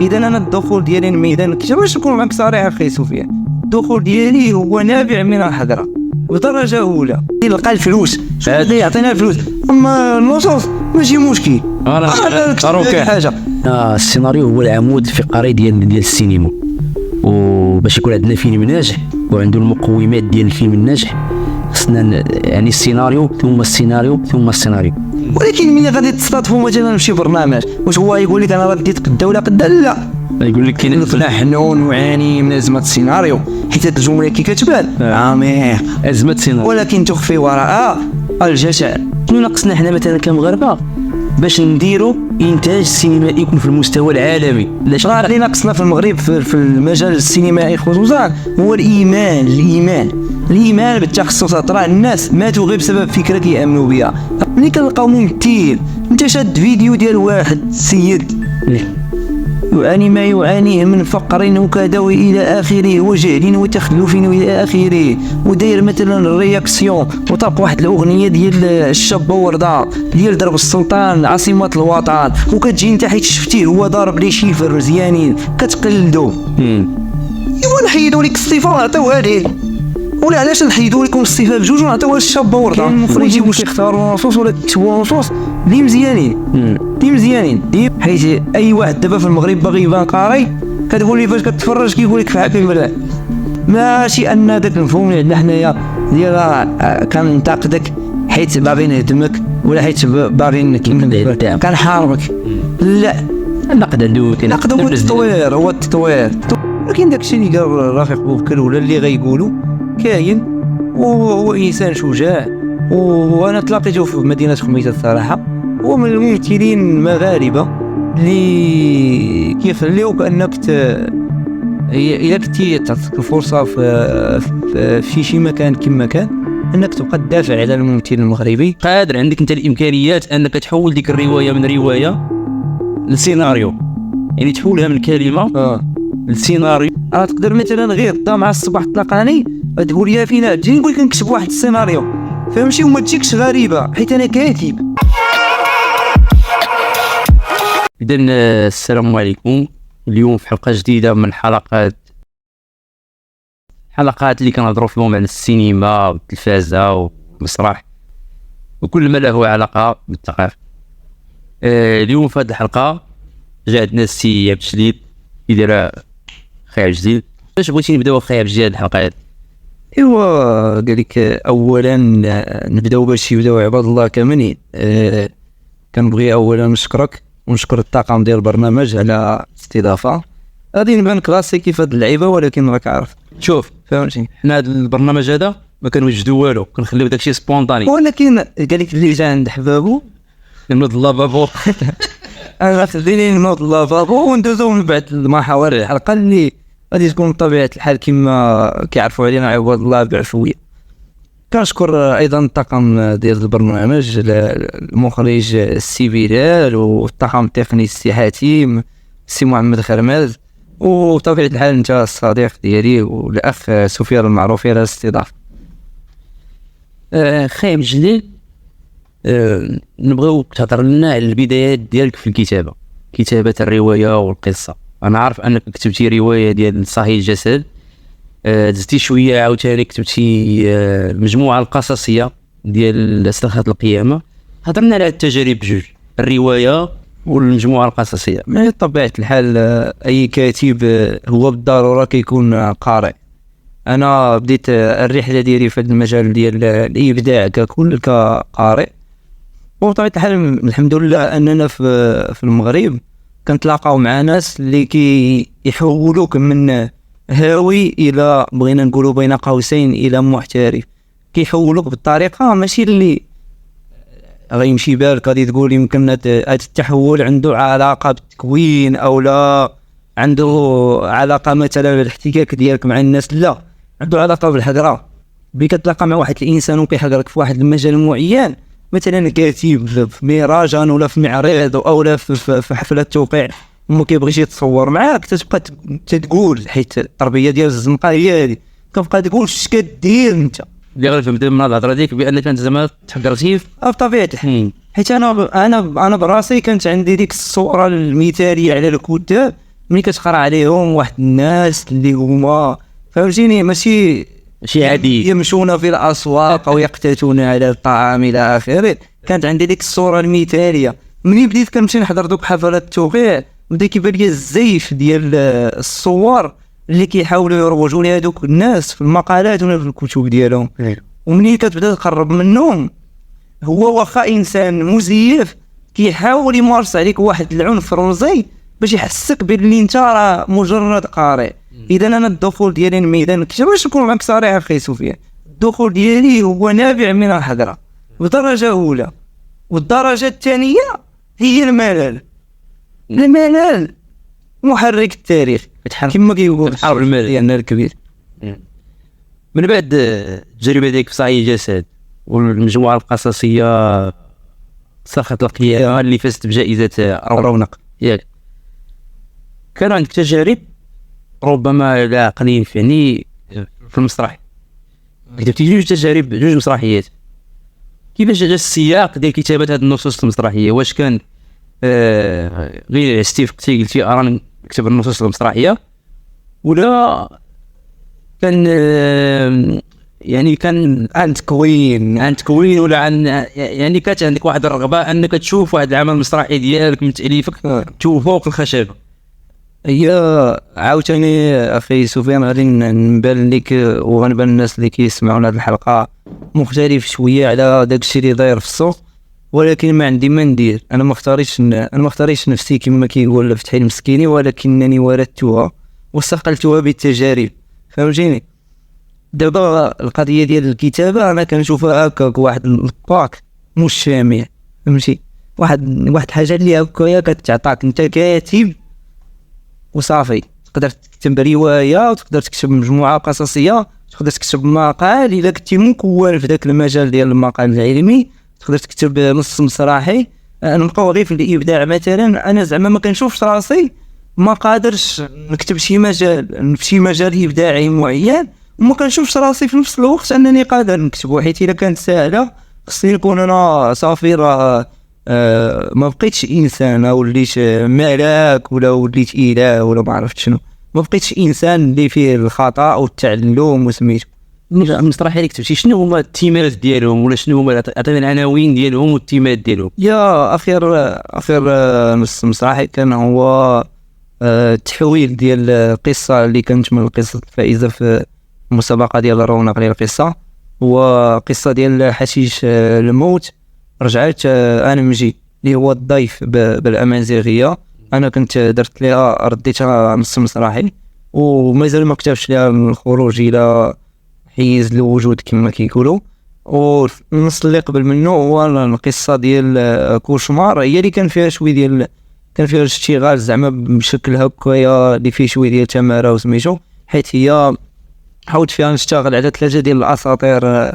اذا انا الدخول ديالي الميدان باش نكون معك صريح اخي سفيان، الدخول ديالي هو نابع من الحضره بدرجه اولى. يلقى الفلوس هذا يعطينا الفلوس، اما النصوص ماشي مشكل. انا حاجه السيناريو هو العمود الفقري ديال السينما، وباش يكون عندنا فيلم ناجح وعنده المقومات ديال الفيلم الناجح خصنا يعني السيناريو ثم السيناريو ثم السيناريو. ولكن ملي غادي تصطادفوا مثلا في شي برنامج واش هو يقول لك انا رديت قدا ولا قدا؟ لا، يقول لك كاين نحن نعاني من ازمه السيناريو، حيت هاد الجمله كي كتبان عميق ازمه سيناريو ولكن تخفي وراءها الجشع. شنو ناقصنا حنا مثلا كمغاربه باش نديروا انتاج سينمائي يكون في المستوى العالمي؟ شنو اللي ناقصنا في المغرب في المجال السينمائي خصوصا؟ هو الايمان بالتخصصات. راه الناس ماتوا غير بسبب فكره كيامنوا بها. ملي كنلقاو ممثل انت شاد فيديو ديال واحد السيد يعاني ما يعانيه من فقر وكذا والى اخره وجهل وتخلف والى اخره، وداير مثلا الرياكسيون وطرق واحد الاغنيه ديال الشابه ورده ديال درب السلطان عاصمه الوطن، وكتجي انت حيت شفتيه هو ضارب لي شيفر مزيانين كتقلدو. ايوا نحيدوا لك الصفه ونعطيوها ليه، ولا علاش نحيدوا لكم الصفه بجوج ونعطيوها للشابه ورده؟ كاين المخرجين واش يختاروا نصوص ولا يكتبوا نصوص اللي مزيانين حيت اي واحد دابا في المغرب باغي يبان قاري كتقول لي فاش كتفرج كيقول لك فحال المراه. ماشي ان داك المفهوم اللي عندنا حنايا ديال كننتقدك حيت باغي نهدمك ولا حيت باغي كنحاربك، لا. النقد هو التطوير ولكن داكشي اللي قال رفيق بوبكر ولا اللي غيقولوا كاين، وهو انسان شجاع وانا تلاقيته في مدينه خميسه الصراحه، هو من الممثلين المغاربه اللي كيخليوك انك الا كنتي تعطيك الفرصه في شي مكان كما كان انك تبقى تدافع على الممثل المغربي. قادر عندك انت الامكانيات انك تحول ديك الروايه من روايه لسيناريو، يعني تحولها من كلمه لسيناريو. تقدر مثلا غير غدا مع الصباح تلاقاني تقول لي فينا تجي نقول لك نكتب واحد السيناريو، فهمتي؟ وما تجيكش غريبه حيت انا كاتب. اذا السلام عليكم. اليوم في حلقه جديده من حلقات اللي كنهضروا فيهم على السينما والتلفازه والمسرح وكل ما له علاقه بالثقافه. اليوم في هذه الحلقه جا عندنا السي عبد الجليل يدير خي عبد الجليل. باش بغيتي نبداو خي عبد الجليل هذه الحلقه؟ ايوا قال لك اولا نبداو باش يبداو عباد الله كاملين. كنبغي اولا نشكرك ونشكر الطاقم ديال البرنامج على الاستضافه. غادي نبان كلاسيكي في هاد اللعيبه ولكن راك عارف، شوف فهمتي حنا هذا البرنامج هذا ما كنوجدوا والو، كنخليو داكشي سبونطاني. ولكن قال لك اللي جا عند حبابو نوض لافابو انا غتديني نوض لافابو وندوزو من بعد المحاور الحلقه اللي غادي تكون بطبيعه الحال كما كيعرفوا علينا عباد الله بعفويه. كنشكر ايضا الطاقم ديال البرنامج، المخرج السي بلال والطاقم التقني السي حاتم السي محمد خرماز، وبطبيعه الحال انت الصديق ديالي والاخ سفيان المعروف على الاستضافه. خي عبد الجليل، نبغيو تهضر لنا على البدايات ديالك في الكتابه، كتابه الروايه والقصه. انا عارف انك كتبتي روايه ديال صهيل الجسد، دزتي شويه عاوتاني كتبتي المجموعه القصصيه ديال صرخات القيامه. هضرنا على التجارب بجوج، الروايه والمجموعه القصصيه. بطبيعه الحال اي كاتب هو بالضروره كيكون قارئ. انا بديت الرحله ديالي في هذا المجال ديال الابداع ككل كقارئ، وبطبيعه الحال الحمد لله اننا في المغرب كنتلاقاو مع ناس اللي كيحولوك من هاوي الى بغينا نقولوا بين قوسين الى محترف. كيحولوك بالطريقه ماشي اللي غيمشي بالك غادي تقول يمكن هذا التحول عنده علاقه بالتكوين او لا عنده علاقه مثلا بالاحتكاك ديالك مع الناس، لا، عنده علاقه بالهضره. كتلاقى مع واحد الانسان وكيحضرك في واحد المجال معين، مثلا كاتب في مهرجان ولا في معرض او لا في حفله توقيع وما كيبغيش يتصور معاك، تتبقى تقول حيت التربيه ديال الزنقه هي هذه، كتبقى تقول اش كدير انت اللي غنفهم من الهضره ديك بانك انت زعما تحقرتي بطبيعه الحال. حيت انا براسي كانت عندي ديك الصوره المثاليه على الكتاب ملي كتقرا عليهم واحد الناس اللي هما فهمتيني ماشي عادي يمشون في الاسواق او يقتاتون على الطعام الى اخره، كانت عندي ديك الصوره المثاليه. ملي بديت كنمشي نحضر دوك حفلات التوقيع بدا كيبان لي الزيف ديال الصور اللي كيحاولوا يروجوا لها دوك الناس في المقالات ولا في الكتب ديالهم. ومنين كتبدا تقرب منهم هو واخا انسان مزيف كيحاول يمارس عليك واحد العنف رمزي باش يحسك باللي انت راه مجرد قارئ. اذا انا الدخول ديالي الميدان باش نكون معك صريح اخي سفيان، الدخول ديالي هو نابع من الحضره بدرجه اولى، والدرجه الثانيه هي الملل. الملل محرك التاريخ كما كيقول حرب الملل ديالنا الكبير. من بعد التجربه ديالك في صحيح الجسد والمجموعه القصصيه صرخة القيامة اللي فازت بجائزة رونق ياك، كان عندك تجارب ربما لا قليل يعني في المسرح، كتبتي جوج تجارب جوج مسرحيات. كيفاش جا السياق ديال كتابة هذه النصوص المسرحية؟ واش كان غير عشتي فقتي قلتي راني نكتب النصوص المسرحية، ولا كان يعني كان عن تكوين ولا عن يعني كانت عندك واحد الرغبة انك تشوف واحد العمل مسرحي ديالك من تأليفك تشوفه في الخشب؟ هي عاوتاني اخي سفيان غادي نبان لك وغنبان الناس اللي كيسمعونا هذه الحلقه مختلف شويه على داك الشيء اللي داير في السوق، ولكن ما عندي ما ندير. انا ما اختاريش نفسي كما كيقول فتحي المسكيني، ولكنني ولدتها وصقلتها بالتجارب. فهمتيني؟ دابا القضيه ديال الكتابه انا كنشوفها هكاك واحد الباك مش شامع، فهمتي؟ واحد الحاجه اللي هكايا كتعطاك انت كاتب وصافي، تقدر تكتب روايه وتقدر تكتب مجموعه قصصيه، تقدر تكتب مقال الا كنتي مكون في ذاك المجال ديال المقال العلمي، تقدر تكتب نص مسرحي. نبقاو غير في الابداع مثلا. انا زعما ما كنشوفش راسي ما قادرش نكتب شي مجال ابداعي معين، وما كنشوفش راسي في نفس الوقت انني قادر نكتب، حيت الا كانت ساهله خصني نكون انا صافي راه ما بقيتش انسان وليت ملاك ولا وليت اله ولا ما عرفت شنو، ما بقيتش انسان اللي فيه الخطا والتعلم وسميتو. المسرحيه اللي كتبتي شنو هما التيمات ديالهم، ولا شنو هما عطينا العناوين ديالهم والتيمات ديالهم؟ يا اخير نص مسرحي كان هو التحويل ديال القصه اللي كانت من القصص الفائزه في المسابقه ديال رونق للقصه، هو قصه ديال حشيش الموت. رجعت انا مجي اللي هو الضيف بالامازيغيه، انا كنت درت لها رديتها نص مسرحي ومازال ما كتبش لها من الخروج الى حيز الوجود كما كيقولوا. والنص اللي قبل منه هو القصه ديال كوشمار، هي اللي كان فيها شويه ديال كان فيها اشتغال زعما بشكل هكايا اللي فيه شويه ديال تماره وسميتو، حيت هي حاولت فيها نشتغل على 3 ديال الاساطير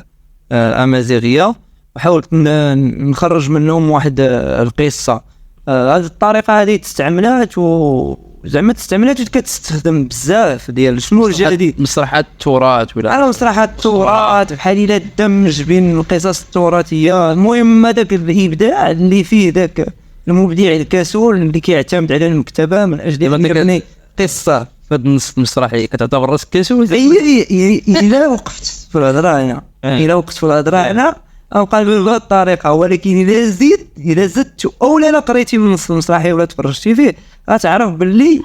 الامازيغيه وحاولت نخرج منهم واحد القصه. هذه الطريقه هذه استعملات وزعما كتستخدم بزاف ديال شنو الجديد، مسرحات التراث ولا على مسرحات التراث بحال الى الدمج بين القصص التراثيه. المهم هذاك الابداع اللي فيه ذاك المبدع الكسول اللي كيعتمد على المكتبه من اجل ان يبني قصه. فهاد النص المسرحي كتعتبر راسك كسول؟ الا وقفت في الهضره هنا نبقى بهذه الطريقه، ولكن الا زدت او لا قريتي من نص المسرحي ولا تفرجتي فيه غتعرف باللي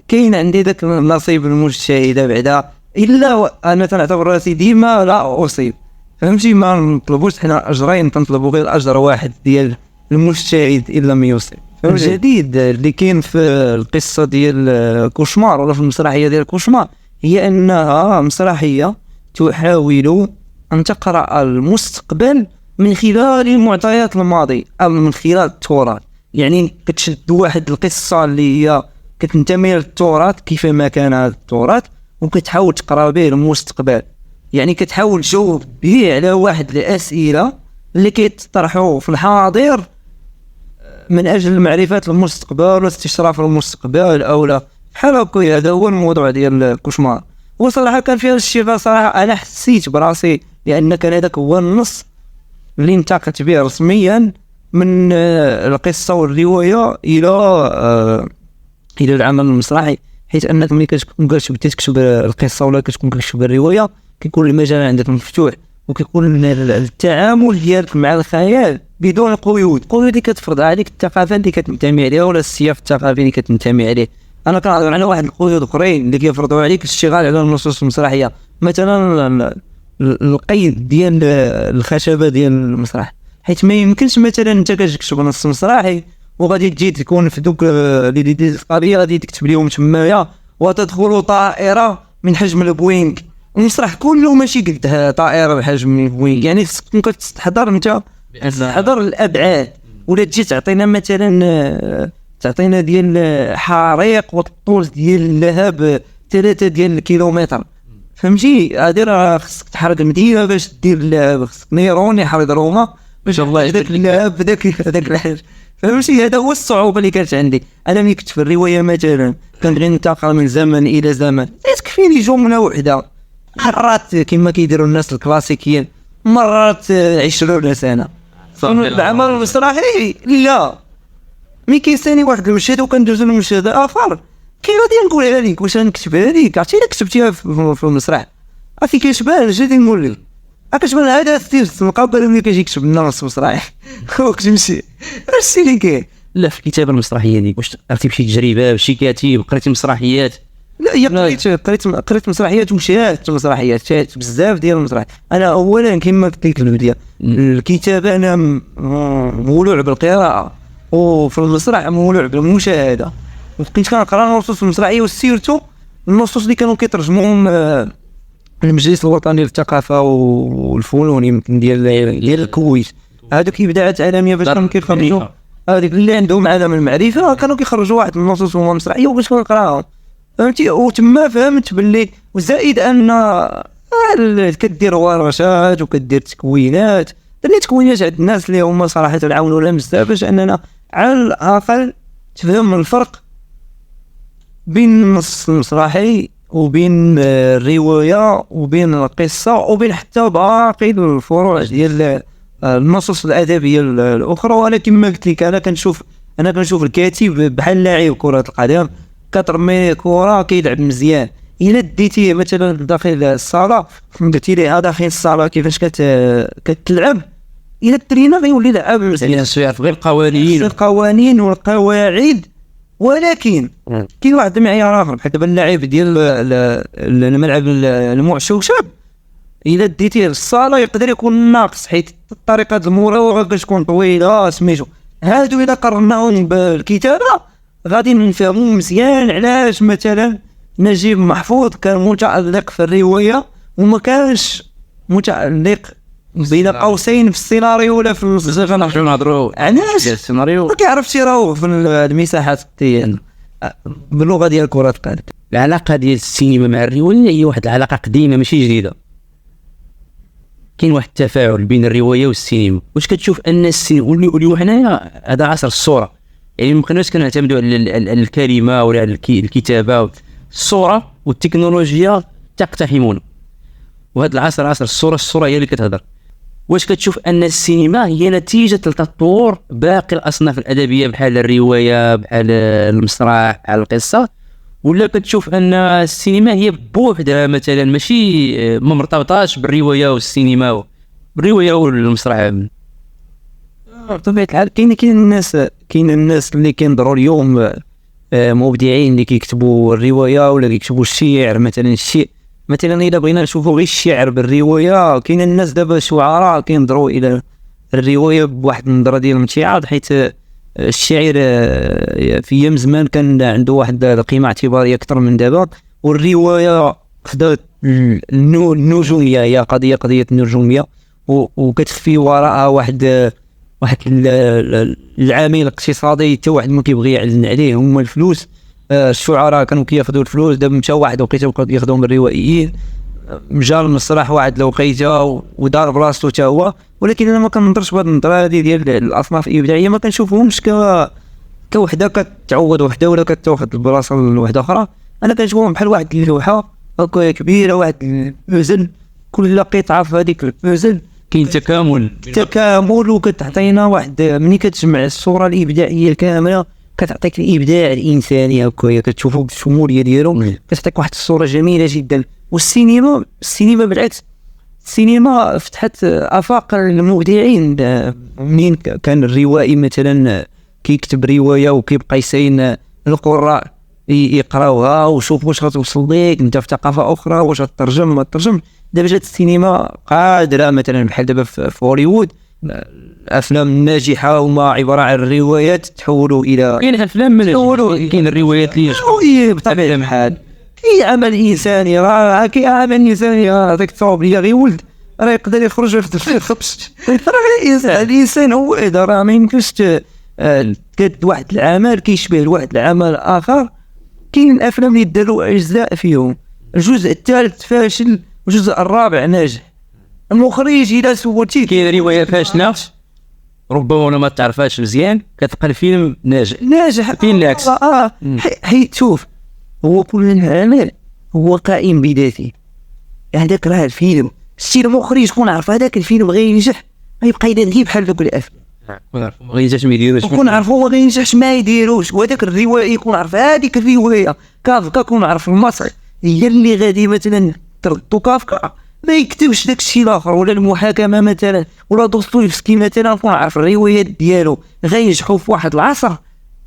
كاين عندي ذاك النصيب المجتهد بعدا. الا انا تنعتبر راسي ديما لا اصيب، فهمتي؟ ما نطلبوش حنا اجرين، تنطلبوا غير اجر واحد ديال المجتهد الا ما يصيب. الجديد اللي كاين في القصه ديال كوشمار ولا في المسرحيه ديال كوشمار هي انها مسرحيه تحاول أن تقرأ المستقبل من خلال المعطيات الماضي أو من خلال التراث. يعني كتشد واحد القصة اللي هي كتنتمي للتراث كيفما كان هذا التراث، وكتحاول تقرأ به المستقبل. يعني كتحاول تجاوب به على واحد الأسئلة اللي كيتطرحوا في الحاضر من أجل معرفة المستقبل واستشراف المستقبل أو لا بحال هكا. هذا هو الموضوع ديال كوشمار. وصراحة كان فيها الشفاء صراحة، أنا حسيت براسي لأن كان هذاك هو النص اللي انتقلت به رسميا من القصة والرواية الى العمل المسرحي، حيث انك ملي كتكون بديت تكتب القصه ولا كتكون كتكتب الروايه كيكون المجال عندك مفتوح، وكيكون التعامل ديالك مع الخيال بدون قيود اللي كتفرض عليك الثقافه اللي كتنتمي عليها ولا السياق الثقافي اللي كتنتمي عليه. انا كنهضر على واحد القيود اخرين اللي كيفرضوا عليك الاشتغال على النصوص المسرحيه، مثلا القيد ديال الخشبه ديال المسرح، حيث ما يمكنش مثلا انت كتكتب نص مسرحي وغادي تجي تكون في دوك لي القضيه غادي تكتب لهم تمايا وتدخل طائره من حجم البوينغ. المسرح كله ماشي قد طائره بحجم البوينغ، يعني خصك تحضر انت تحضر الابعاد، ولا تجي تعطينا مثلا تعطينا ديال حريق والطول ديال اللهب 3 ديال الكيلومتر، فهمتي؟ هادي راه خصك تحرق المدينه باش دير اللهب، خصك نيرون يحرقوها باش الله داك اللهب داك الحاجه، فهمتي؟ هذا هو الصعوبه اللي كانت عندي انا ملي كنت في الروايه. مثلا كنبغي ننتقل من زمن الى زمن، تكفيني جمله وحده، مرات كما كيديروا الناس الكلاسيكيين، مرات 20 سنه. العمل المسرحي لا، ملي كيساني واحد المشهد وكندوزو لمشهد اخر كيغادي نقولها لك واش نكتبها لك، عرفتي الا كتبتيها في المسرح عرفتي كيشبه جدي نقول لك كتبان هذا ستيف المقابله ملي كيجي يكتب لنا نص مسرحي وكتمشي هادشي اللي كاين. لا في الكتابه المسرحيه ديك واش عرفتي بشي تجربه بشي كاتب قريتي مسرحيات؟ لا هي قريت مسرحيات ومشيت مسرحيات، شات بزاف ديال المسرح. انا اولا كما قلت لك البدايه الكتابه انا مولوع بالقراءه، وفي المسرح مولوع بالمشاهده، وبقيت كنقرا النصوص المسرحيه وسيرتو النصوص اللي كانوا كيترجموهم المجلس الوطني للثقافه والفنون يمكن ديال الكويت. هذوك ابداعات عالميه باش كانوا كيخرجوا هذيك اللي عندهم عالم المعرفه كانوا كيخرجوا واحد النصوص مسرحيه وباش كنقراهم، فهمتي؟ وتما فهمت باللي وزائد ان كدير ورشات وكدير تكوينات، درنا تكوينات عند الناس اللي هما صراحه عاونونا بزاف باش اننا على الاقل تفهم الفرق بين النص المسرحي وبين الروايه وبين القصه وبين حتى باقي الفروع ديال النصوص الادبيه الاخرى. ولكن ما قلت لك انا كنشوف الكاتب بحال لاعب كره القدم، كترمي كره كيلعب مزيان، الا ديتيه مثلا داخل الصاله قلتي ليه داخل الصاله كيفاش كتلعب، الا ترينا غيولي لعاب مزيان، يعرف غير القوانين والقواعد. ولكن كاين واحد المعيار اخر بحال دابا اللاعب ديال الملعب المعشوشب، الا ديتيه للصاله يقدر يكون ناقص حيت طريقه المراوغه كتكون طويله سميتو. هادو الا قرناهم بالكتابه غادي نفهمو مزيان علاش مثلا نجيب محفوظ كان متعلق في الروايه وما كانش متعلق بين قوسين في السيناريو ولا في بزاف نرجعو نهضروا علاش السيناريو ما كيعرفش يراوغ في المساحات ديال باللغه ديال كره القدم. العلاقه ديال السينما مع الروايه هي واحد العلاقه قديمه ماشي جديده، كاين واحد التفاعل بين الروايه والسينما. واش كتشوف ان السينما حنايا هذا عصر الصوره، يعني ما بقيناش كنعتمدوا على الكلمه ولا على الكتابه، الصوره والتكنولوجيا تقتحمون، وهذا العصر عصر الصوره هي اللي كتهضر. واش كتشوف ان السينما هي نتيجه تطور باقي الاصناف الادبيه بحال الروايه بحال المسرح بحال القصه، ولا كتشوف ان السينما هي بوحدها مثلا ماشي ما مرتبطاش بالروايه والسينما بالروايه والمسرح؟ بطبيعه الحال كاين الناس اللي كينظروا اليوم مبدعين اللي كيكتبوا الروايه ولا كيكتبوا الشعر مثلا. الشيء مثلا اذا بغينا نشوفوا غير الشعر بالروايه، كاين الناس دابا شعراء كينظروا الى الروايه بواحد النظره ديال الامتعاض، حيت الشعر في ايام زمان كان عنده واحد القيمه اعتباريه اكثر من دابا، والروايه خدات النجوميه، هي قضيه النجوميه وكتخفي وراءها واحد العامل الاقتصادي حتى واحد ما كيبغي يعلن عليه، هما الفلوس. الشعراء كانوا كياخذوا الفلوس، دابا مشى واحد وقيته بقاو ياخذوهم الروائيين، مجا المسرح واحد الوقيته ودار براسو حتى هو. ولكن انا ما كننظرش بهذه النظره هذه ديال الاصناف الابداعيه، ما كنشوفهمش كوحده كتعوض وحده ولا كتاخذ البلاصه لوحده اخرى. انا كنشوفهم بحال واحد اللوحه هكا كبيره، واحد البوزل، كل قطعه في هذيك البوزل كاين تكامل وكتعطينا واحد ملي كتجمع الصوره الابداعيه كامله كتعطيك الابداع الانساني هكايا، كتشوفوا بالشموليه ديالو، كتعطيك واحد الصوره جميله جدا. السينما بالعكس، السينما فتحت افاق المبدعين. منين كان الروائي مثلا كيكتب روايه وكيبقى يساين القراء يقراوها وشوف واش غتوصل ليك انت في ثقافه اخرى، واش غترجم ما ترجم. دابا جات السينما قادره مثلا بحال دابا في هوليوود الافلام الناجحه هما عباره عن روايات تحولوا الى كاين افلام كاين الروايات اللي بطبيعه الحال كي عمل انساني. راه كي عمل انساني هذاك الثوب اللي غير ولد راه يقدر يخرج في الخبز. الانسان هو اذا راه ما يمكنش كد واحد العمل كيشبه لواحد العمل اخر. كاين الافلام اللي داروا اجزاء فيهم، الجزء الثالث فاشل والجزء الرابع ناجح. المخرج الى سولتيه كاين روايه فاشله ربما ما تعرفهاش مزيان كتلقى الفيلم ناجح. كاين العكس. حيت شوف هو كل عمل هو قائم بذاته. هذاك راه الفيلم شتي المخرج يكون عارف هذاك الفيلم غينجح غيبقى يدير بحال دوك الافلام ما غينجحش ما يديروش، يكون عارفو ما غينجحش ما يديروش. وهذاك الروائي يكون عارف هذيك الروايه كافكا يكون عارف المصري هي اللي غادي مثلا تردو كافكا ما يكتبش داك الشيء الاخر، ولا المحاكمه مثلا ولا دوستويفسكي مثلا يكون عارف الروايات ديالو غينجحوا في واحد العصر.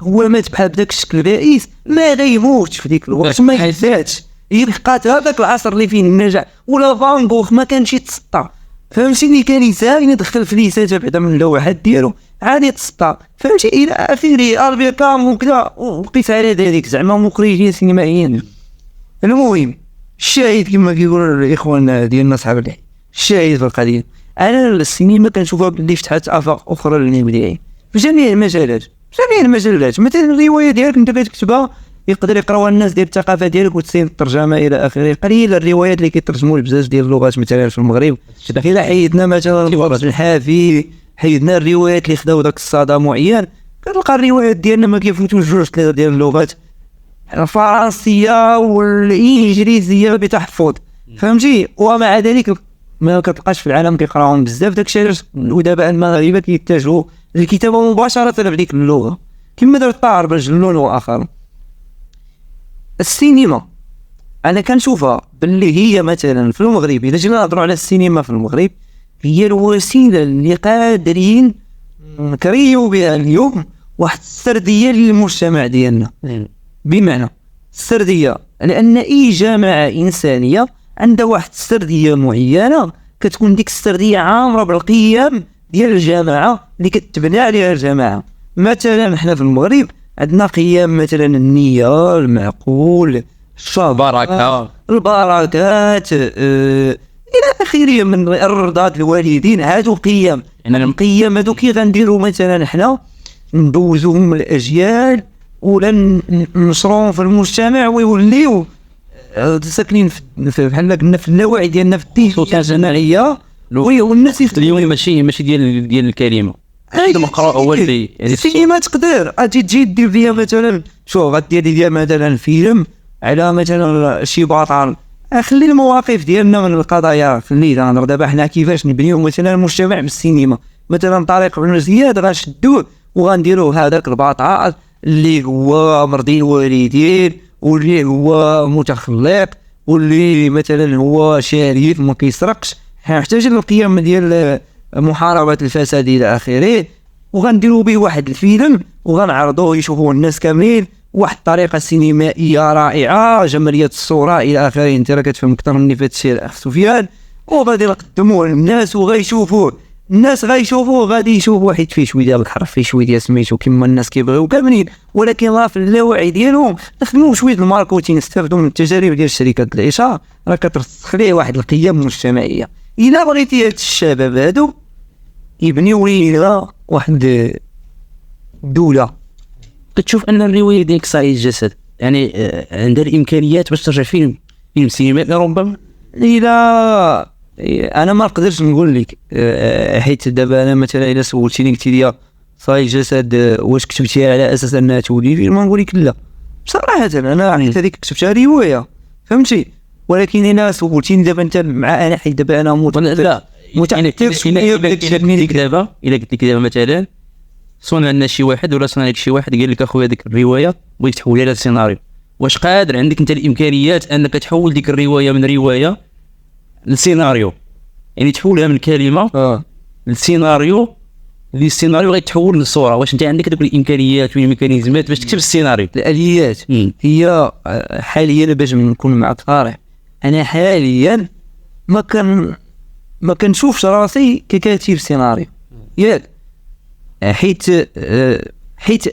هو مات بحال بداك الشكل بائس ما غيموتش في ديك الوقت ما يزادش يبقى هذاك العصر اللي فيه النجاح. ولا فان غوخ ما كانش يتسطى فهمتي اللي كان يساهم يدخل في ليساته بعدا من اللوحات ديالو عادي يتسطى فهمتي الى اخره. اربي كام وكذا وقيس على ذلك زعما مخرجين سينمائيين. المهم الشاهد كما كيقولوا الاخوان ديالنا صحاب اللحيه، الشاهد في القضيه انا السينما كنشوفها باللي فتحت افاق اخرى للمبدعين في جميع المجالات. مثلا الروايه ديالك انت كتكتبها يقدر يقراوها الناس ديال الثقافه ديالك وتسين الترجمه الى اخره. قليل الروايات اللي كيترجموا بزاف ديال اللغات مثلا في المغرب. الا حيدنا مثلا الفرج الحافي، حيدنا الروايات اللي خداو داك الصدى معين، كتلقى الروايات ديالنا ما كيفوتوش جوج ثلاثه ديال اللغات، الفرنسيه والانجليزيه بتحفظ فهمتي. ومع ذلك ما كتلقاش في العالم كيقراوهم بزاف. داكشي علاش الادباء المغاربه كيتجهوا للكتابه مباشره بديك اللغه كما دار الطاهر بن جلون واخر. السينما انا كنشوفها باللي هي مثلا في المغرب، الا جينا نهضروا على السينما في المغرب هي الوسيله اللي قادرين نكريو بها اليوم واحد السرديه للمجتمع ديالنا. بمعنى السرديه لان اي جماعه انسانيه عندها واحد السرديه معينه كتكون ديك السرديه عامره بالقيم ديال الجماعه اللي كتبنى عليها الجماعه. مثلا احنا في المغرب عندنا قيم مثلا النيه، المعقول، البركه، البركات الى اخره من الرضا الوالدين. هادو قيم يعني القيم هادو كي غنديروا مثلا حنا ندوزوهم الاجيال ولا نشروهم في المجتمع ويوليو ساكنين في بحال قلنا في اللاوعي ديالنا في الدين الجماعيه والناس اليوم ماشي ديال الكلمه المقرأ هو اللي يعني السينما تقدر تجي دير فيها مثلا شوف غدير فيها مثلا فيلم على مثلا شي بطل. خلي المواقف ديالنا من القضايا خلي نهضر دابا حنا كيفاش نبنيو مثلا المجتمع بالسينما. مثلا طارق بن زياد غنشدوه وغنديروه هذاك البطل اللي هو مرضي الوالدين واللي هو متخلق واللي مثلا هو شريف ما كيسرقش. حنحتاج القيم ديال محاربة الفساد إلى آخره وغنديروا به واحد الفيلم وغنعرضوه يشوفوه الناس كاملين. واحد الطريقة سينمائية رائعة جمالية الصورة إلى آخره. انت راه كتفهم أكثر مني في هادشي الأخ سفيان. وغادي نقدموه للناس وغيشوفوه الناس غادي يشوفوا حيت فيه شويه ديال الحرف فيه شويه ديال سميتو كما الناس كيبغيو كاملين. ولكن راه في اللاوعي ديالهم نخدموا شويه الماركتينغ نستافدوا من التجارب ديال شركات الاشاره راه كترسخ ليه واحد القيم مجتمعيه. الا بغيتي هاد الشباب هادو يبنيو لينا واحد الدوله. كتشوف ان الروايه ديالك صاحي الجسد يعني عندها الامكانيات باش ترجع فيلم سينمائي ربما؟ الا انا ما نقدرش نقول لك حيت دابا انا مثلا الا سولتيني قلتي لي صاحي الجسد واش كتبتيها على اساس انها تولي فيلم نقول لك لا بصراحه. انا حيت هذيك كتبتها روايه فهمتي. ولكن الا سولتيني دابا انت مع انا حيت دابا انا لا متعتق الا قلت لك دابا مثلا صون عندنا شي واحد ولا صون عندك شي واحد قال لك اخويا ديك الروايه بغيت تحولها لسيناريو، واش قادر عندك انت الامكانيات انك تحول ديك الروايه من روايه لسيناريو؟ يعني تحولها من كلمه للسيناريو، اللي السيناريو غيتحول للصوره. واش انت عندك دوك الامكانيات والميكانيزمات باش تكتب السيناريو؟ الاليات هي حاليا باش نكون معك صريح، انا حاليا ما كنشوفش راسي ككاتب سيناريو ياك،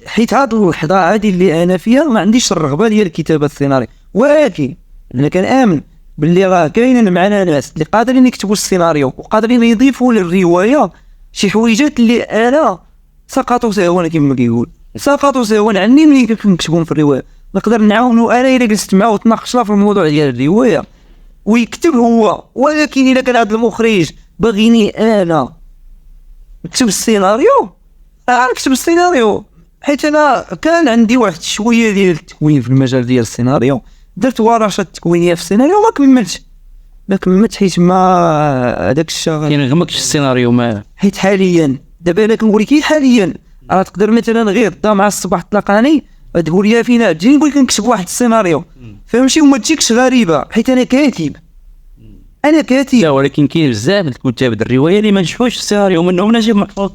حيت هاد اللحظه هذه اللي انا فيها ما عنديش الرغبه ديال كتابه السيناريو. ولكن انا كنآمن باللي راه كاينين معنا ناس اللي قادرين يكتبوا السيناريو وقادرين يضيفوا للروايه شي حويجات اللي انا سقطوا سهوا كما كيقول، سقطوا سهوا عني ملي كنكتبهم في الروايه. نقدر نعاونوا انا الا جلست معاه وتناقشنا في الموضوع ديال الروايه ويكتب هو. ولكن الا كان هذا المخرج باغيني انا نكتب السيناريو، نكتب السيناريو، حيت انا كان عندي واحد شويه ديال التكوين في المجال ديال السيناريو، درت ورشه تكوينيه في السيناريو ما كملتش حيت ما هذاك الشغل كينغمكش السيناريو. ما حيت حاليا دابا انا كنقول لك حاليا راه تقدر مثلا غير دا مع الصباح تلاقاني تقول لي فينا تجي نقول لك نكتب واحد السيناريو، فهمتي؟ وما تجيكش غريبه حيت انا كاتب. لا، ولكن كاين بزاف الكتاب د الروايه اللي ما نجحوش السيناريو، منهم نجيب محفوظ.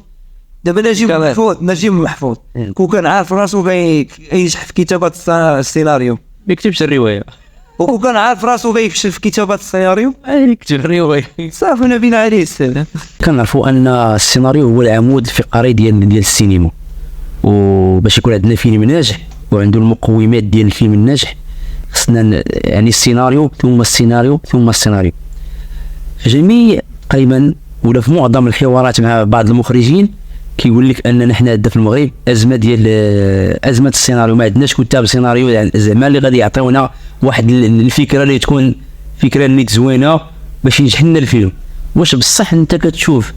دابا نجيب محفوظ كون كان عارف راسو ينجح في كتابه السيناريو ما يكتبش الروايه، وكون كان عارف راسو غيفشل في كتابه السيناريو يكتب الروايه. صافي نبينا عليه السلام. كنعرفوا ان السيناريو هو العمود الفقري ديال السينما، وباش يكون عندنا فيلم ناجح وعنده المقومات ديال الفيلم الناجح خصنا يعني السيناريو ثم السيناريو ثم السيناريو. جميع قيما ولا في معظم الحوارات مع بعض المخرجين كيقول لك اننا حنا في المغرب ازمه ديال ازمه السيناريو، ما عندناش كتاب سيناريو يعني زعما اللي غادي يعطيونا واحد الفكره اللي تكون فكره اللي زوينه باش ينجح لنا الفيلم. واش بصح انت كتشوف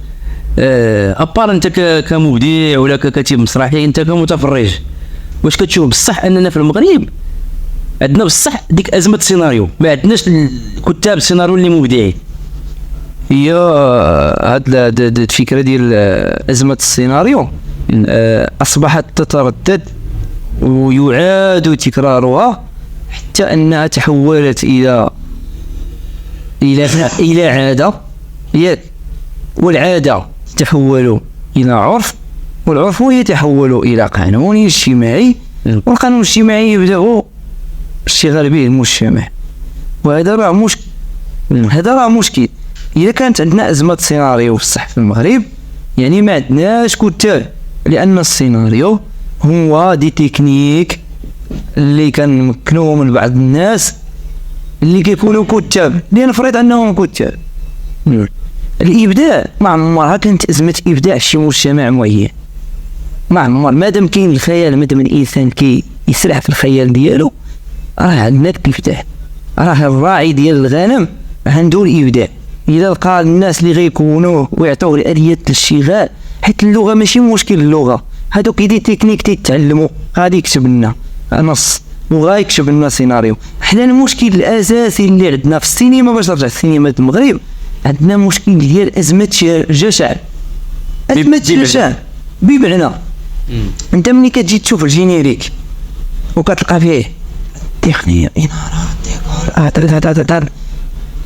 ابار انت كمبدع ولا ككاتب مسرحي، انت كمتفرج واش كتشوف بصح اننا في المغرب عندنا بصح ديك ازمه السيناريو، ما عندناش كتاب السيناريو اللي مبدعين؟ هي هاد الفكره ديال ازمه السيناريو اصبحت تتردد ويعاد تكرارها حتى انها تحولت الى عاده ياك، والعاده تحول الى عرف، والعرف يتحول الى قانون اجتماعي، والقانون الاجتماعي يبدا اشتغال به المجتمع. وهذا راه مشكل، هذا راه مشكل. إذا كانت عندنا أزمة سيناريو بصح في المغرب يعني ما عندناش كتاب، لأن السيناريو هو دي تكنيك اللي كنمكنوه من بعض الناس اللي كيكونوا كتاب، لنفرض أنهم كتاب. الإبداع ما عمرها كانت أزمة إبداع في مجتمع معين، ما عمر مادام كاين الخيال، مادام الإنسان يسرح في الخيال ديالو راه عندنا الإبداع. راه الراعي ديال الغنم عنده الإبداع، إذا لقى الناس اللي غيكونوه ويعطوه الآليات للاشتغال، حيت اللغة ماشي مشكل. اللغة هادوك دي تكنيك تيتعلموا، غادي يكتب لنا نص وغايكتب لنا سيناريو. حنا المشكل الأساسي اللي عندنا في السينما، باش نرجع السينما المغرب، عندنا مشكل ديال أزمة جشع. أزمة جشع بمعنى أنت ملي كتجي تشوف الجينيريك وكتلقى فيه تقنية إنارات ديكور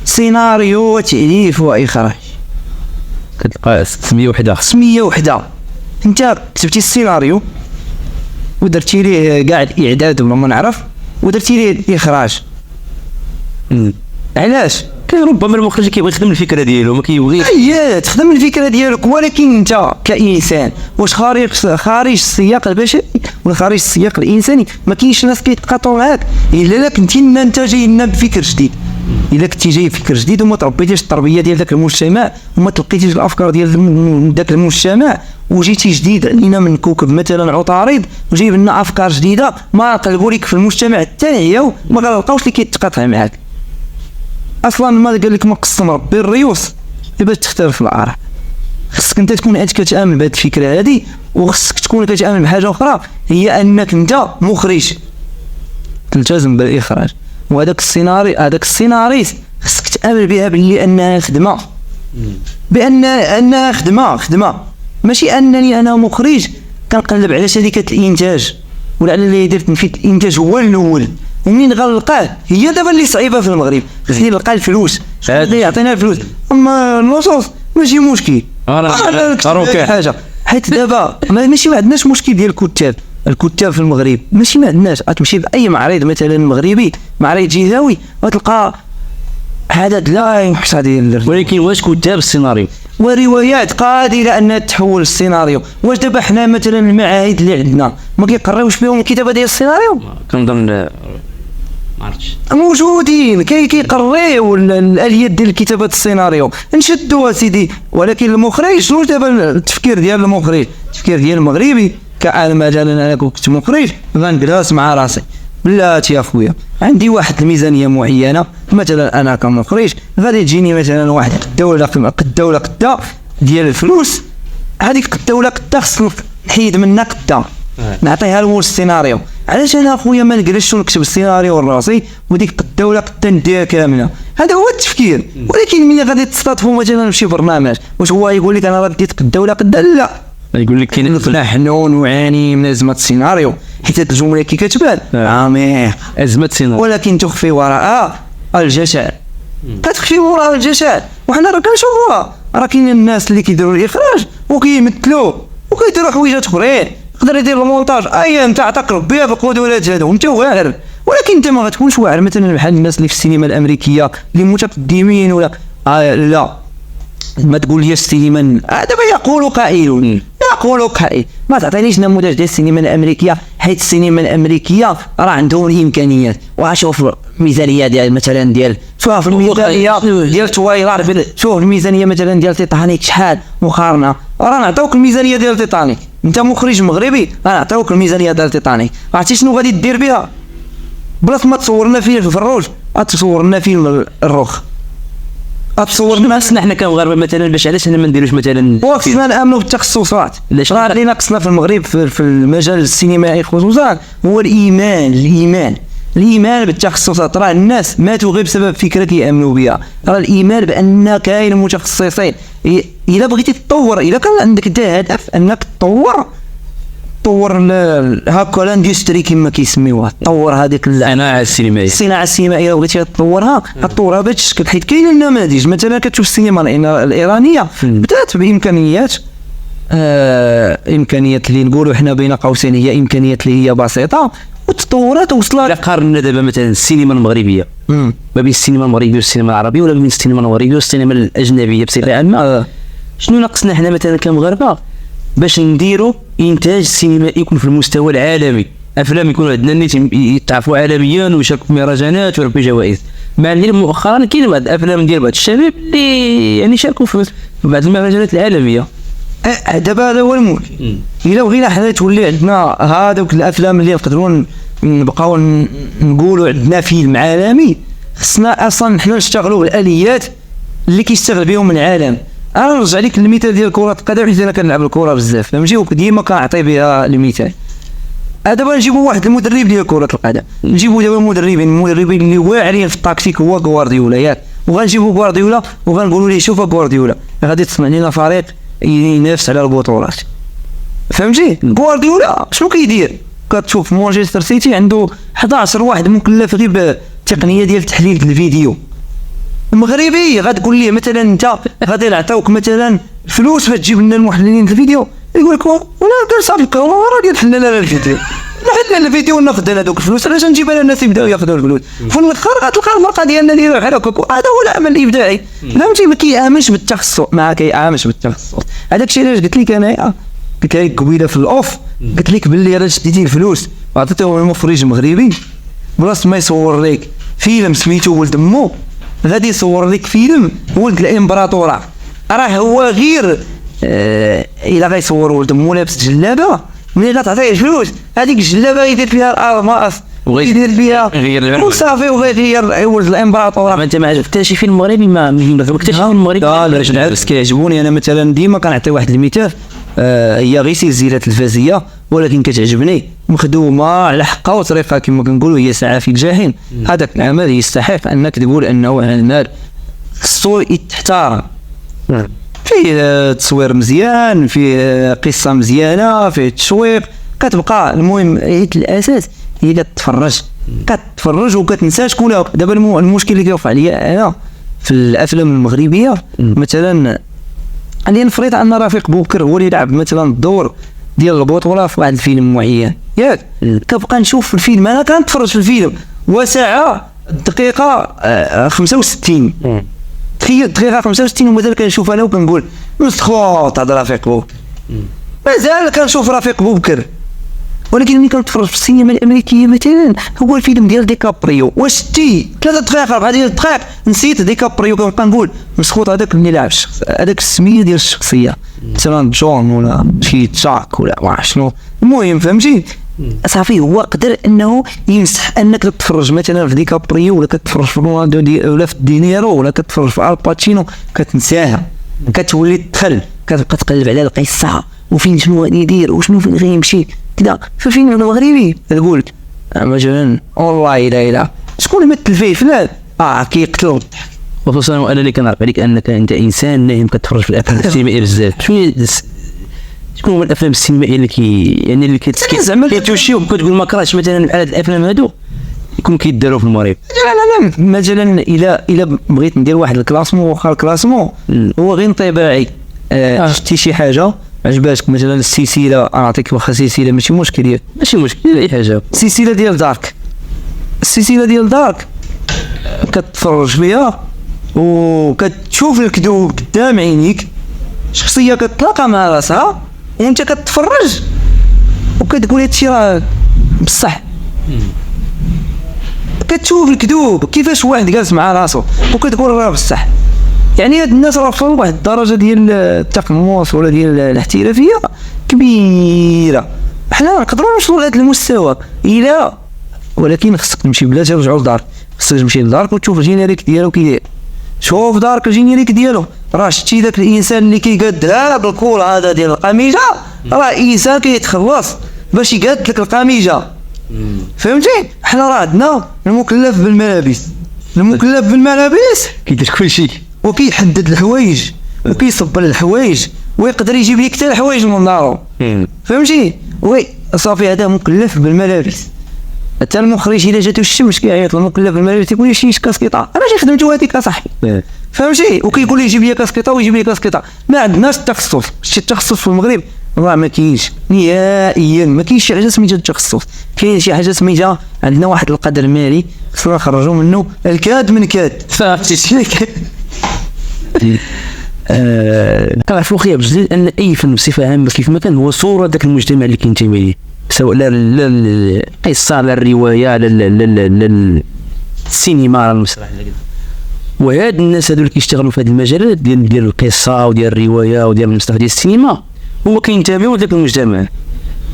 سيناريو وتأليف وإخراج، كتلقى 600 وحده. انت كتبتي السيناريو ودرتي ليه كاع الاعداد ولا ما نعرف ودرتي ليه الاخراج، علاش؟ كاين ربما المخرج كيبغي يخدم الفكره ديالو، ما كيبغيش تخدم الفكره ديالك، ولكن انت كانسان واش خارج السياق البشري ولا خارج السياق الانساني؟ ما كاينش ناس كيتقاطعوا معاك الا كنتي انت جاي لنا بفكر جديد. الا كنتي جاي بفكر جديد وما تربيتيش التربيه ديال ذاك المجتمع وما تلقيتيش الافكار ديال ذاك المجتمع وجيتي جديد علينا من كوكب مثلا عطارد وجايب لنا افكار جديده، ما قلبوا لك في المجتمع حتى هي وما غنلقاوش اللي كيتقاطع معاك. اصلا ما قال لك ما قسم ربي الريوس باش تختلف الاراء. خصك انت تكون عاد كتامن بهذه الفكره هذه، وخصك تكون كتامن بحاجه اخرى، هي انك انت مخرج تلتزم بالاخراج. وهذاك السيناريست خصك تامن بها باللي انها خدمه، بان انها خدمه ماشي انني انا مخرج كنقلب على شركه الانتاج ولا على اللي درت في الانتاج هو الاول، ومنين غنلقاه هي دابا اللي صعيبه في المغرب، خصني نلقى الفلوس، اللي يعطينا الفلوس. اما النصوص ماشي مشكل، انا حاجه حيت دابا ماشي ما عندناش مشكل ديال الكتاب في المغرب، ماشي ما عندناش. غتمشي باي معرض مثلا مغربي، معرض جهوي، غتلقى عدد لا يحصى ديال، ولكن واش كتاب السيناريو وروايات قادره انها تحول السيناريو. واش دابا حنا مثلا المعاهد اللي عندنا ما كيقراوش فيهم الكتابه ديال السيناريو؟ كنظن ما عرفتش موجودين، كيقريو الاليات ديال كتابه السيناريو، نشدوها سيدي. ولكن المخرج شنو دابا التفكير ديال المخرج؟ التفكير ديال المغربي كأنا مثلا انا كنت مخرج غنجلس مع راسي، بلاتي يا خويا عندي واحد الميزانيه معينه، مثلا انا كمخرج غادي تجيني مثلا واحد الدوله قدا ديال الفلوس، هذيك الدوله قدا خصني نحيد منها قدا نعطيها له السيناريو. علاش انا اخويا ما نجلسش ونكتب السيناريو راسي وديك الدوله قدا نديها كامله؟ هذا هو التفكير. ولكن ملي غادي تصطادفوا مثلا في شي برنامج، واش هو يقول لك انا رديت الدوله قدا؟ لا، يقول لك كاين نحن نعاني من ازمه السيناريو، حيت هاد الجمله كي كتبان عميق ازمه سيناريو، ولكن تخفي وراءها الجشع. كتخفي وراء الجشع، وحنا راه كنشوفوها. راه كاين الناس اللي كيديروا الاخراج وكيمثلوا وكيديروا حوايج اخرين، يقدر يدير المونتاج ايام تاع تقرب بها في القدرات هذو وانت واعر. ولكن انت ما غتكونش واعر مثلا بحال الناس اللي في السينما الامريكيه اللي متقدمين ولا لا. ما تقول لي السينما دابا يقول قائل ما تعطينيش نموذج ديال السينما الامريكيه، حيت السينما الامريكيه راه عندهم الامكانيات. وشوف الميزانيه ديال مثلا ديال شوف الميزانيه ديال تويلايت، شوف الميزانيه مثلا ديال تيتانيك شحال مقارنه. راه نعطيوك الميزانيه ديال تيتانيك، انت مخرج مغربي راه نعطيوك الميزانيه ديال تيتانيك، عرفتي شنو غادي دير بها؟ بلاص ما تصورنا فيه في الروج غتصورنا فيه الرخ، اتصورنا حنا كمغاربه مثلا. باش علاش حنا ما نديروش مثلا وخصنا نامنوا بالتخصصات؟ راه اللي ناقصنا في المغرب في المجال السينمائي خصوصا هو الايمان بالتخصصات. راه الناس ماتوا غير بسبب فكره كيامنوا بها. راه الايمان بان كاين متخصصين. الا بغيتي تطور، الا كان عندك هدف انك تطور هاكا لاندستري كما كيسميوها، تطور هذيك الصناعه السينمائيه. بغيتي تطورها بهذا الشكل، حيت كاين النماذج. مثلا كتشوف السينما الايرانيه بدات بامكانيات اللي نقولوا حنا بين قوسين هي امكانيات اللي هي بسيطه، وتطورات وصلت. الا قارنا دابا مثلا السينما المغربيه ما بين السينما المغربيه والسينما العربيه، ولا بين السينما المغربيه والسينما الاجنبيه بصفه عامه، شنو ناقصنا حنا مثلا كمغاربه باش نديروا انتاج سينمائي يكون في المستوى العالمي؟ افلام يكونوا عندنا الناس يتعرفوا عالميا ويشاركوا في مهرجانات ويربحوا جوائز. مع ان مؤخرا كاين بعض الافلام ديال بعض الشباب اللي يعني شاركوا في بعض المهرجانات العالميه. دابا هذا هو المشكل. الا بغينا حنا تولي عندنا هذوك الافلام اللي نقدروا نبقاو نقولوا عندنا فيلم عالمي، خصنا اصلا حنا نشتغلوا بالاليات اللي كيشتغل بهم العالم. انا نرجع لك المثال ديال كره القدم، حيت انا كنلعب الكره بزاف، نجيو ديما كنعطي بها المثال. دابا نجيبوا واحد المدرب ديال كره القدم، نجيبوا دابا المدربين اللي واعرين في التكتيك هو غوارديولا ياك، وغنجيبوا غوارديولا وغنقولوا ليه شوف غوارديولا غادي تصنع لنا فريق ينافس على البطولات. فهمتي؟ غوارديولا شنو كيدير؟ كتشوف مانشستر سيتي عنده 11 واحد مكلف غير بالتقنيه ديال تحليل الفيديو. المغربي غتقول ليه مثلا انت غادي نعطيوك مثلا فلوس باش تجيب لنا المحللين الفيديو، يقول لك ولا دير صافي راه ديال تحلل لنا الفيديو، نحل الفيديو وناخذ هذوك الفلوس علاش نجيب لنا الناس يبداو ياخذوا الفلوس. في الاخر غتلقى المرقه ديالنا ديالو بحال هكاك. هذا هو العمل الابداعي. فهمتي؟ ما كيامنش بالتخصص، ما كيامنش بالتخصص. هذاك الشيء علاش قلت لك انايا، قلت لك قبيله في الاوف، قلت لك باللي الا شديتي الفلوس وعطيتيهم للمخرج مغربي بلاص ما يصور لك فيلم سميتو ولد مو، غادي يصور لك فيلم ولد الامبراطوره. راه هو غير الا غيصور ولد مو لابس جلابه، ملي غتعطيه الفلوس هذيك الجلابه يدير فيها الالماس ويدير فيها وصافي وغير ولد الامبراطوره. انت ما عجبك حتى شي فيلم مغربي ما عجبكش المغربي؟ لا بالعكس كيعجبوني. انا مثلا ديما كنعطي واحد المثال، هي غير سلسله الفازيه ولكن كتعجبني، مخدومه على حقها وطريقه كما كنقولوا هي ساعه في الجحيم. هذاك العمل يستحق انك تقول انه عمل خصو يتحترم. فيه تصوير مزيان، فيه قصه مزيانه، فيه تشويق، كتبقى المهم الاساس هي كتفرج وكتنسى شكون. دابا المشكل اللي كيوقع ليا انا في الافلام المغربيه مثلا، عندي نفرض ان رفيق بوكر هو اللي يلعب مثلا الدور ديال البطوله في واحد الفيلم معين، ياك كنبقى نشوف الفيلم، انا كنتفرج في الفيلم وساعه دقيقه 65 تخيل دقيقه 65 ومازال كنشوف انا وكنقول مستخوط هذا رفيق بوكر، مازال كنشوف رفيق بوكر. ولكن ملي كنتفرج في السينما الامريكيه مثلا هو الفيلم ديال ديكابريو، واش شتي 3 دقائق 4 ديال الدقائق نسيت ديكابريو، كنبقى نقول مسخوط هذاك اللي لعب هذاك السميه ديال الشخصيه مثلا جون ولا شي تشاك ولا ما شنو، المهم فهمتي صافي هو قدر انه يمسح انك تتفرج مثلا في ديكابريو ولا كتفرج في رونالدو ولا في دينيرو ولا كتفرج في الباتشينو كتنساها، كتولي تدخل كتبقى تقلب على القصه وفين شنو غادي يدير وشنو فين غيمشي كذا. ففين المغربي تقول مثلا والله الا شكون يمثل فيه فلان كيقتلوا، خصوصا وانا اللي كنعرف عليك انك انت انسان ناهم كتفرج في الافلام السينمائيه بزاف. شكون هما الافلام السينمائيه اللي يعني اللي زعما كتوشي وكتقول ما كرهتش مثلا بحال هاد الافلام هادو يكون كيداروا في المغرب؟ لا مثلا الا بغيت ندير واحد الكلاسمون، واخا الكلاسمون هو غير انطباعي. شتي شي حاجه عجباتك مثلا السلسله، نعطيك واخا سلسله ماشي مشكل اي حاجه، السلسله ديال دارك كتفرج فيها وكتشوف الكذوب قدام عينيك، شخصيه كتلاقى مع راسها وانت كتفرج وكتقول هادشي راه بصح، كتشوف الكذوب كيفاش واحد جالس مع راسو وكتقول راه بصح. يعني هاد الناس راه وصلوا لواحد الدرجه ديال التقمص ولا ديال الاحترافيه كبيره، حنا نقدروا نوصلوا لهذا المستوى الى، ولكن خصك تمشي بلا ترجعوا لدارك، خصك تمشي لدارك وتشوف الجينيريك ديالو كي داير. شوف دارك الجينيريك ديالو، راه شتي داك الانسان اللي كيقادها بالكول هذا ديال القميجه، راه انسان كيتخلص باش يقاد لك القميجه، فهمتي؟ حنا راه عندنا المكلف بالملابس كيدير كلشي وكيحدد الحوايج وكيصبر الحوايج ويقدر يجيب لك حتى الحوايج من دارو، فهمتي؟ وي صافي هذا مكلف بالملابس. حتى المخرج الا جاتو الشمس كيعيط المكلف بالملابس تيقول لي شي كاسكيطه انا جي خدمتو هذيك اصاحبي، فهمتي؟ وكيقول لي جيب لي كاسكيطه ويجيب لي كاسكيطه. ما عندناش التخصص، شي التخصص في المغرب راه ما كاينش نهائيا، ما كاينش شي حاجه سميتها التخصص، كاين شي حاجه سميتها عندنا واحد القدر مالي خصنا نخرجوا منه الكاد من كاد، فهمتي؟ كنعرفوا اخويا بجد ان اي فن بصفه عامه كيف ما كان هو صوره ذاك المجتمع اللي كينتمي ليه، سواء لا القصه لا الروايه لا السينما لا المسرح لا كذا. وهاد الناس هادو اللي كيشتغلوا في هاد المجالات ديال القصه وديال الروايه وديال المسرح ديال السينما هما كينتميو لذاك المجتمع،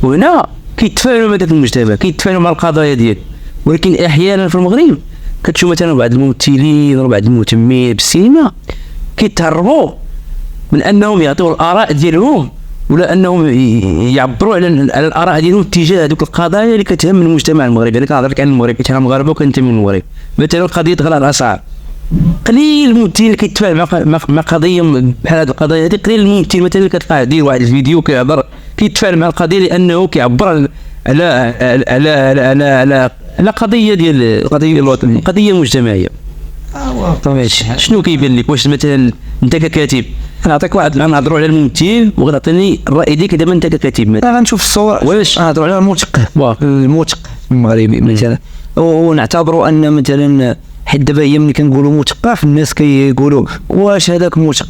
وهنا كيتفاعلوا مع ذاك المجتمع، كيتفاعلوا مع القضايا ديالو. ولكن احيانا في المغرب كتشوف مثلا بعض الممثلين وبعض المهتمين بالسينما كيتهربوا من انهم يعطيو الاراء ديالهم ولا انهم يعبروا على الاراء ديالهم تجاه هذوك القضايا اللي كتهم المجتمع المغربي. انا كنهضر لك عن المغرب حيت انا مغاربه وكنتمي من المغرب. مثلا قضيه غلاء الاسعار، قليل الممثل اللي كيتفاعل مع قضيه بحال هذه القضايا هذه، قليل الممثل مثلا اللي كتلقاه يدير واحد الفيديو كيتفاعل مع القضيه لانه كيعبر على قضيه ديال القضيه الوطنيه، قضيه مجتمعيه. شنو كيبان لك؟ واش مثلا انت ككاتب نعطيك واحد نهضروا على الممثل وغنعطيني الراي ديالك دابا انت ككاتب مثلا، غنشوف الصور واش نهضروا على المثقف المغربي مثلا، ونعتبروا ان مثلا حيت دابا هي ملي كنقولوا مثقف الناس كيقولوا واش هذاك مثقف،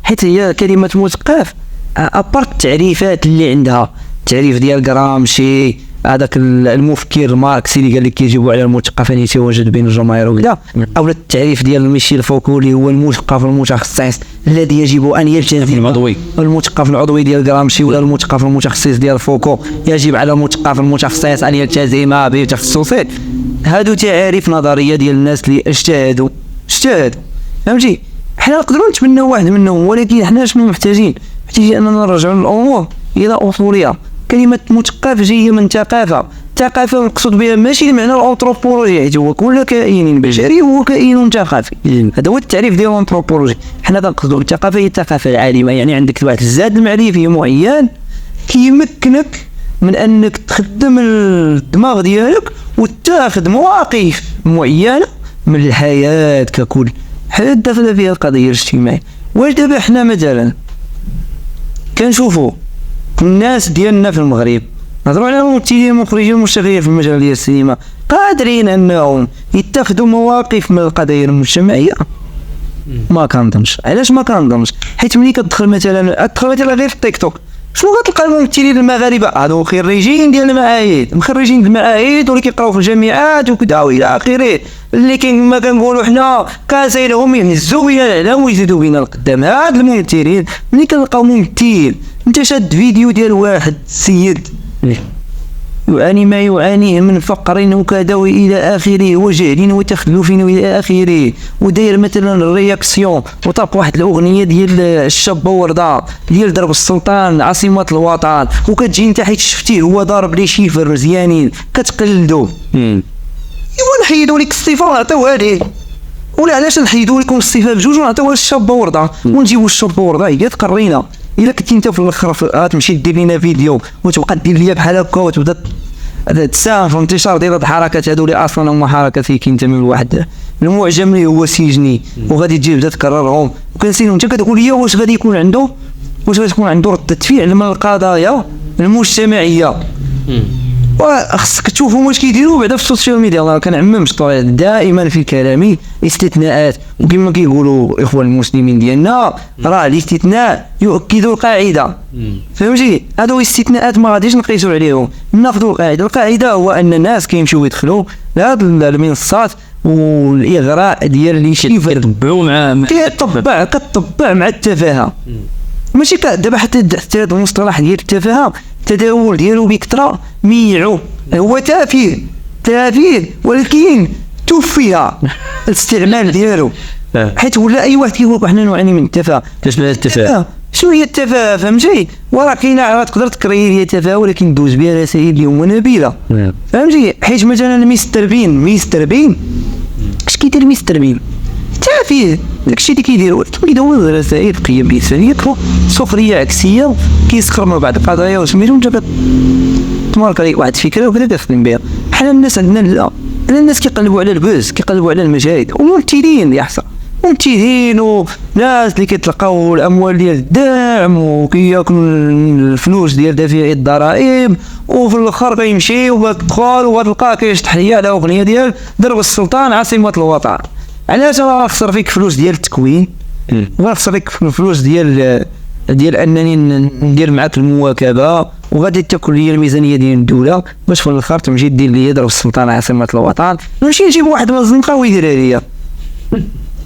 حيت هي كلمه مثقف ابارت التعريفات اللي عندها، التعريف ديال غرامشي هذاك المفكر الماركسي اللي قال لك كيجيبوا على المثقف ان يتواجد بين الجماهير وكذا، او التعريف ديال ميشيل فوكو اللي هو المثقف المتخصص الذي يجب ان يلتزم العضوي، المثقف العضوي ديال غرامشي ولا المثقف المتخصص ديال فوكو يجب على المثقف المتخصص ان يلتزم بتخصصه. هادو تعاريف نظريه ديال الناس اللي اجتهدوا فهمتي؟ حنا نقدروا نتمنوا واحد منهم، ولكن حنا شنو محتاجين اننا نرجعوا الامور الى اصولها. كلمه مثقف جايه من ثقافه الثقافه مقصود بها ماشي المعنى الانثروبولوجي، حيت هو كل كائن بشري هو كائن ثقافي. هذا هو التعريف ديال الانثروبولوجي. حنا كنقصدوا بالثقافه هي الثقافه العالمه، يعني عندك واحد الزاد المعرفي معين كيمكنك من انك تخدم الدماغ ديالك وتاخذ مواقف معينه من الحياه ككل، حيت داخله فيها القضيه الاجتماعيه. واش دابا حنا مثلا كنشوفوا الناس ديالنا في المغرب، نهضروا على الممثلين المخرجين المشتغلين في المجال ديال السينما، قادرين انهم يتخذوا مواقف من القضايا المجتمعيه؟ ما كنظنش. علاش ما كنظنش؟ حيت ملي كتدخل مثلا غير في التيك توك، شنو غتلقى الممثلين المغاربه؟ هادو خريجين ديال المعاهد، مخرجين المعاهد واللي كيقراو في الجامعات وكذا والى اخره، اللي كما كنقولوا حنا كاسيلهم يهزوا بينا الاعلام ويزيدوا بينا القدام. هاد الممثلين ملي كنلقاو ممثل انت شاد فيديو ديال واحد السيد يعاني ما يعانيه من فقر وكذا والى اخره وجهل وتخلف والى اخره، وداير مثلا الرياكسيون وطاق واحد الاغنيه ديال الشابه ورده ديال درب السلطان عاصمه الوطن، وكتجي انت حيت شفتيه هو ضارب لي شيفر مزيانين كتقلدو، ايوا نحيدوا لك الصفه ونعطيوها ليه. ولا علاش نحيدوا لكم الصفه بجوج ونعطيوها للشابه ورده ونجيبوا الشابه ورده هي تقرينا. الا كنتي انت في الاخر تمشي دير لنا فيديو وتبقى دير ليا بحال هكا وتبدا تساهم في انتشار ديال هاد الحركات هادو اللي اصلا هما حركات كينتمي لواحد المعجم اللي هو سيجني، وغادي تجي تبدا تكررهم وكنسينو انت كتقول لي واش غادي يكون عنده ردة فعل من القضايا المجتمعيه. وخصك تشوفوا واش كيديروا بعدا في السوشيال ميديا. الله كنعممش دائما في كلامي استثناءات، وكما كيقولوا الاخوان المسلمين ديالنا راه الاستثناء يؤكد القاعده. فهمتي؟ هادو استثناءات ما غاديش نقيسوا عليهم، ناخذوا القاعده هو ان الناس كيمشيو يدخلوا لهاد المنصات والاغراء ديال اللي كيتبعوا مع كتطبع مع التفاهه. ماشي دابا حتى هذا المصطلح ديال التفاهه التداول ديالو بكثره ميعو، هو تافه ولكن توفي الاستعمال ديالو، حيت ولا اي واحد كيقول حنا نعاني من التفاهه. شنو هي التفاهه؟ فهمتي؟ وراه كاينه تقدر تكري لي تفاهه ولكن دوز بها رسائل اليوم نبيله. فهمتي؟ حيت مثلا مستر بين اش كيدير مستر بين؟ تافه داكشي اللي كيدير، كيدوز رسائل قيم بيساليه سخريه عكسيه، كيسخر من بعض القضايا وسميتو انت تمارك عليك واحد الفكره وكذا كتخدم بها. حنا الناس عندنا لا، الناس كيقلبوا على البوز، كيقلبوا على المشاهد، وممثلين يحصل ممثلين وناس اللي كيتلقاو الاموال ديال الدعم وكياكلوا الفلوس ديال دافعي الضرائب، وفي الاخر كيمشي وكتدخل وغتلقاه كيشطح ليا على اغنيه ديال درب السلطان عاصمه الوطن. علاش غنخسر فيك فلوس ديال التكوين؟ غنخسر فيك فلوس ديال انني ندير معاك المواكبه، وغادي تاكل لي الميزانيه ديال الدوله باش في الاخر تمشي دير لي درب السلطان عاصمه الوطن، نمشي نجيب واحد من الزنقه ويديرها ليا.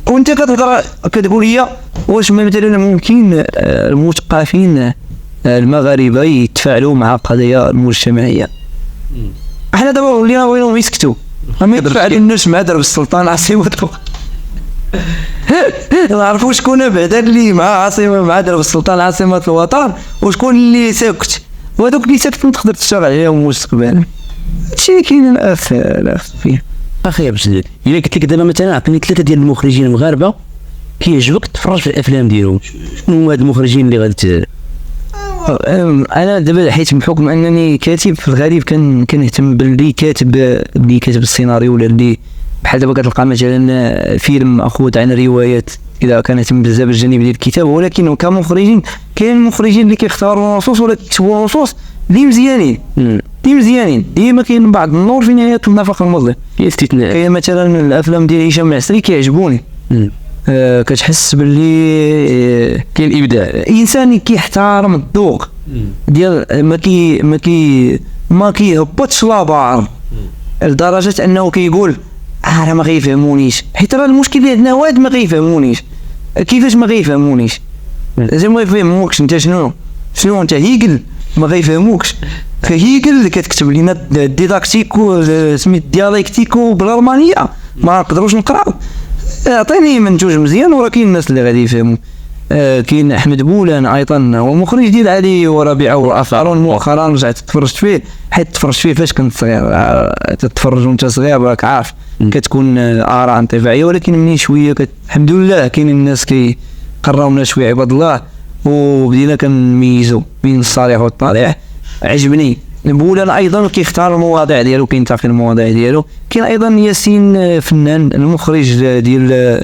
وانت كتهضر كتقول لي واش مثلا ممكن المثقفين المغاربه يتفاعلوا مع القضايا المجتمعيه؟ احنا دابا ولينا بغيناهم يسكتوا، ما يتفاعلوا الناس مع درب السلطان عاصمه الوطن. نعرفوا شكون بعدا اللي مع درب السلطان عاصمه الوطن وشكون اللي ساكت، وهذوك اللي ساكت تقدر تشتغل عليهم مستقبلا. هادشي اللي كاين الاخ فيه. اخي بجد الا قلت لك دابا مثلا عطيني 3 ديال المخرجين المغاربه كيعجبك تفرج في الافلام ديالهم، شنو هما هاد المخرجين اللي غادي انا دابا حيت بحكم انني كاتب في الغالب كنهتم باللي كاتب السيناريو، ولا اللي بحال دابا كتلقى مثلا فيلم اخذ عن روايات، اذا كنهتم بزاف بالجانب ديال الكتابه. ولكن كمخرجين كاين المخرجين اللي كيختاروا نصوص ولا كيكتبوا نصوص اللي مزيانين ديما كاين بعض النور في نهايه النفق المظلم. استثناء كاين مثلا الافلام ديال هشام العسري كيعجبوني، كتحس باللي كاين ابداع، انسان كيحترم الذوق ديال ما كيهبطش لابار لدرجه انه كيقول راه ما غيفهمونيش، حيت راه المشكل اللي عندنا واد ما غيفهمونيش. كيفاش ما غيفهمونيش؟ لازم ما يفهموكش انت شنو انت هيكل ما غيفهموكش. فهيكل كتكتب لنا ديداكتيكو سميت دياليكتيكو بالالمانيه ما نقدروش نقراو. اعطيني منتوج مزيان وراه كاين الناس اللي غادي يفهموا. كاين احمد بولان ايضا هو مخرج ديال علي وربيعه واخرون. مؤخرا رجعت تفرجت فيه، حيت تفرجت فيه فاش كنت صغير. تتفرج وانت صغير راك عارف كتكون اراء انطباعيه، ولكن منين شويه الحمد لله كاين الناس كيقراونا شويه عباد الله، وبدينا كنميزوا بين الصالح والطالح. عجبني بولان ايضا كيختار المواضيع ديالو، كينتقي المواضيع ديالو. كاين ايضا ياسين فنان المخرج ديال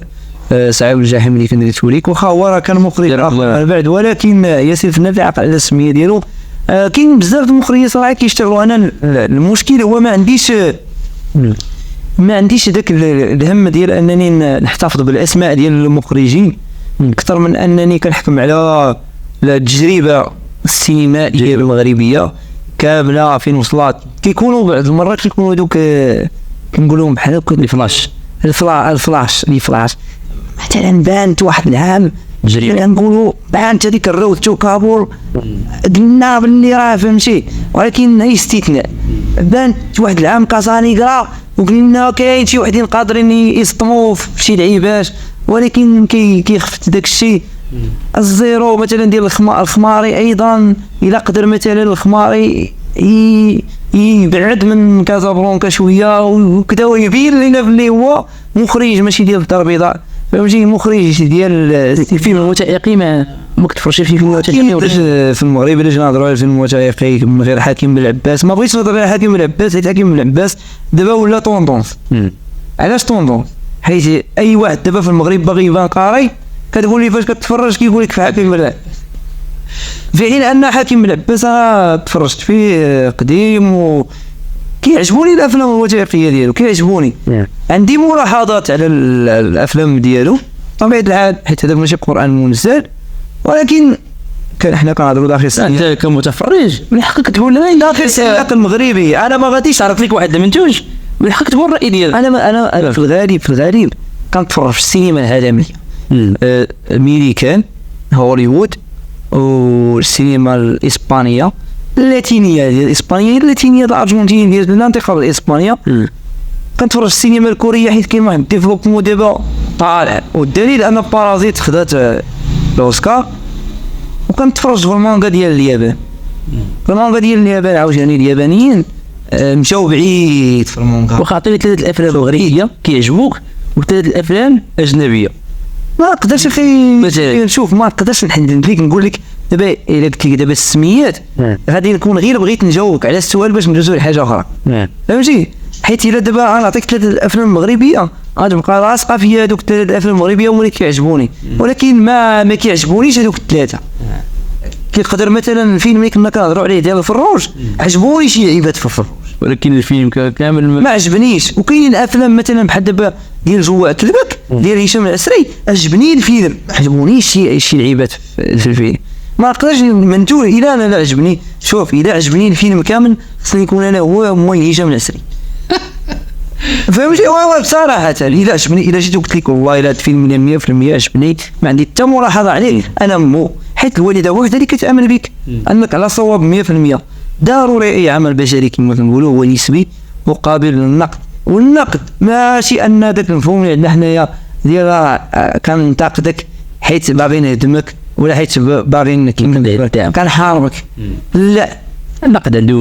سعيد الجحيم اللي كنديرتو ليك، واخا هو راه كان مخرج بعد، ولكن ياسين فنان اللي عقل على السميه ديالو. كاين بزاف د المخرجين صراحه كيشتغلوا. انا المشكل هو ما عنديش داك الهم ديال انني نحتفظ بالاسماء ديال المخرجين اكثر من انني كنحكم على التجربه السينمائيه المغربيه كامله فين وصلت. كيكونوا بعض المرات كيكونوا دوك كنقولوا بحال هكا الفلاش مثلا بانت واحد العام نقولوا بانت هذيك الروتو كابور قلنا باللي راه فهمتي، ولكن هي استثناء. بانت واحد العام كازانيغرا وقلنا كاين شي وحدين قادرين يسطموا في شي لعيبات، ولكن كيخفت داك الشيء. الزيرو مثلا ديال الخماري ايضا، الا قدر مثلا الخماري يبعد من كازابلانكا شويه وكذا ويبين لنا باللي هو مخرج ماشي ديال الدار البيضاء، فهمتي، مخرج ديال الفيلم الوثائقي. ما كتفرجش في فيلم وثائقي في المغرب. الا جينا نهضروا على الفيلم الوثائقي من غير حكيم بن العباس، ما بغيتش نهضر على حكيم بن العباس حيت حكيم بن العباس دابا ولا طوندونس. علاش طوندونس؟ حيت اي واحد دابا في المغرب باغي يبان قاري كتقول لي فاش كتفرج كيقول لك في حكيم بن العباس، في حين ان حكيم بن العباس انا تفرجت فيه قديم وكيعجبوني الافلام الوثائقيه ديالو، كيعجبوني. عندي ملاحظات على الافلام ديالو طبيعه الحال حيت هذا ماشي قران منزل، ولكن حنا كنهضروا داخل السياق. انت كمتفرج من حقك تقول لنا داخل السياق المغربي. انا ما غاديش عرفت لك واحد المنتوج من حقك تقول الراي ديالك. انا في الغالب كنتفرج في السينما العالميه، امريكان، هوليوود، والسينما الاسبانيه، اللاتينيه ديال الاسبانيه، اللاتينيه الارجنتينيه ديال المنطقه الاسبانيه. كنتفرج في السينما الكوريه حيت كاين واحد الديفلوبمون دابا طالع، والدليل ان بارازيت خدات الاوسكار. وكنتفرج في المانغا ديال اليابان. المانغا ديال اليابان عاوتاني اليابانيين مشاو بعيد في المانغا. واخا عطيني 3 الافلام المغربيه كيعجبوك و3 الافلام اجنبيه. ما نقدرش نشوف، ما نقدرش نحدد لك نقول لك دابا الا قلت لك دابا السميات غادي نكون غير بغيت نجاوبك على السؤال باش ندوزو لحاجه اخرى. فهمتي؟ حيت الا دابا انا نعطيك 3 الافلام المغربيه غتبقى لاصقه فيا هذوك 3 الافلام المغربيه هما اللي كيعجبوني، ولكن ما كيعجبونيش هذوك 3. كيقدر مثلا الفيلم اللي كنا كنهضروا عليه ديال الفروج عجبوني شي لعيبات في الفروج، ولكن الفيلم كامل ما عجبنيش. وكاين افلام مثلا بحال دابا ديال جوع كلبك ديال هشام العسري عجبني الفيلم، ما عجبونيش شي لعيبات في الفيلم. ما نقدرش منتوه الا انا لا عجبني. شوف الا عجبني الفيلم كامل خصني يكون انا هو موي هشام العسري. فهمتي؟ بصراحه الا عجبني، الا جيت قلت لك والله الا هذا الفيلم 100% عجبني، ما عندي حتى ملاحظه عليه، انا مو حيت الوالده وحده اللي كتامن بك انك على صواب 100%. ضروري اي عمل بشري كما كنقولوا هو نسبي وقابل للنقد، والنقد ماشي ان داك المفهوم اللي عندنا حنايا ديال كننتقدك حيت باغي نهدمك ولا حيت باغي كنحاربك. لا، النقد عنده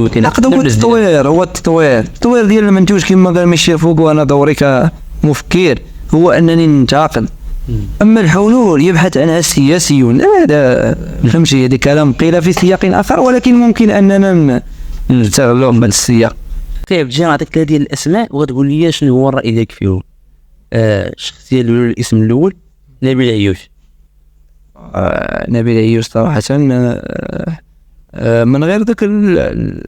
هو التطوير ديال المنتوج كما قال ميشيل فوكو. انا دوري كمفكر هو انني ننتقد، اما الحلول يبحث عنها السياسيون. هذا فهمتي، هذا كلام قيل في سياق اخر، ولكن ممكن اننا نستغلوا من السياق. طيب جي نعطيك 3 ديال الاسماء وتقول لي شنو هو الراي ديالك فيهم. الشخصيه الاولى، الاسم الاول نبيل عيوش. نبيل عيوش صراحه من غير داك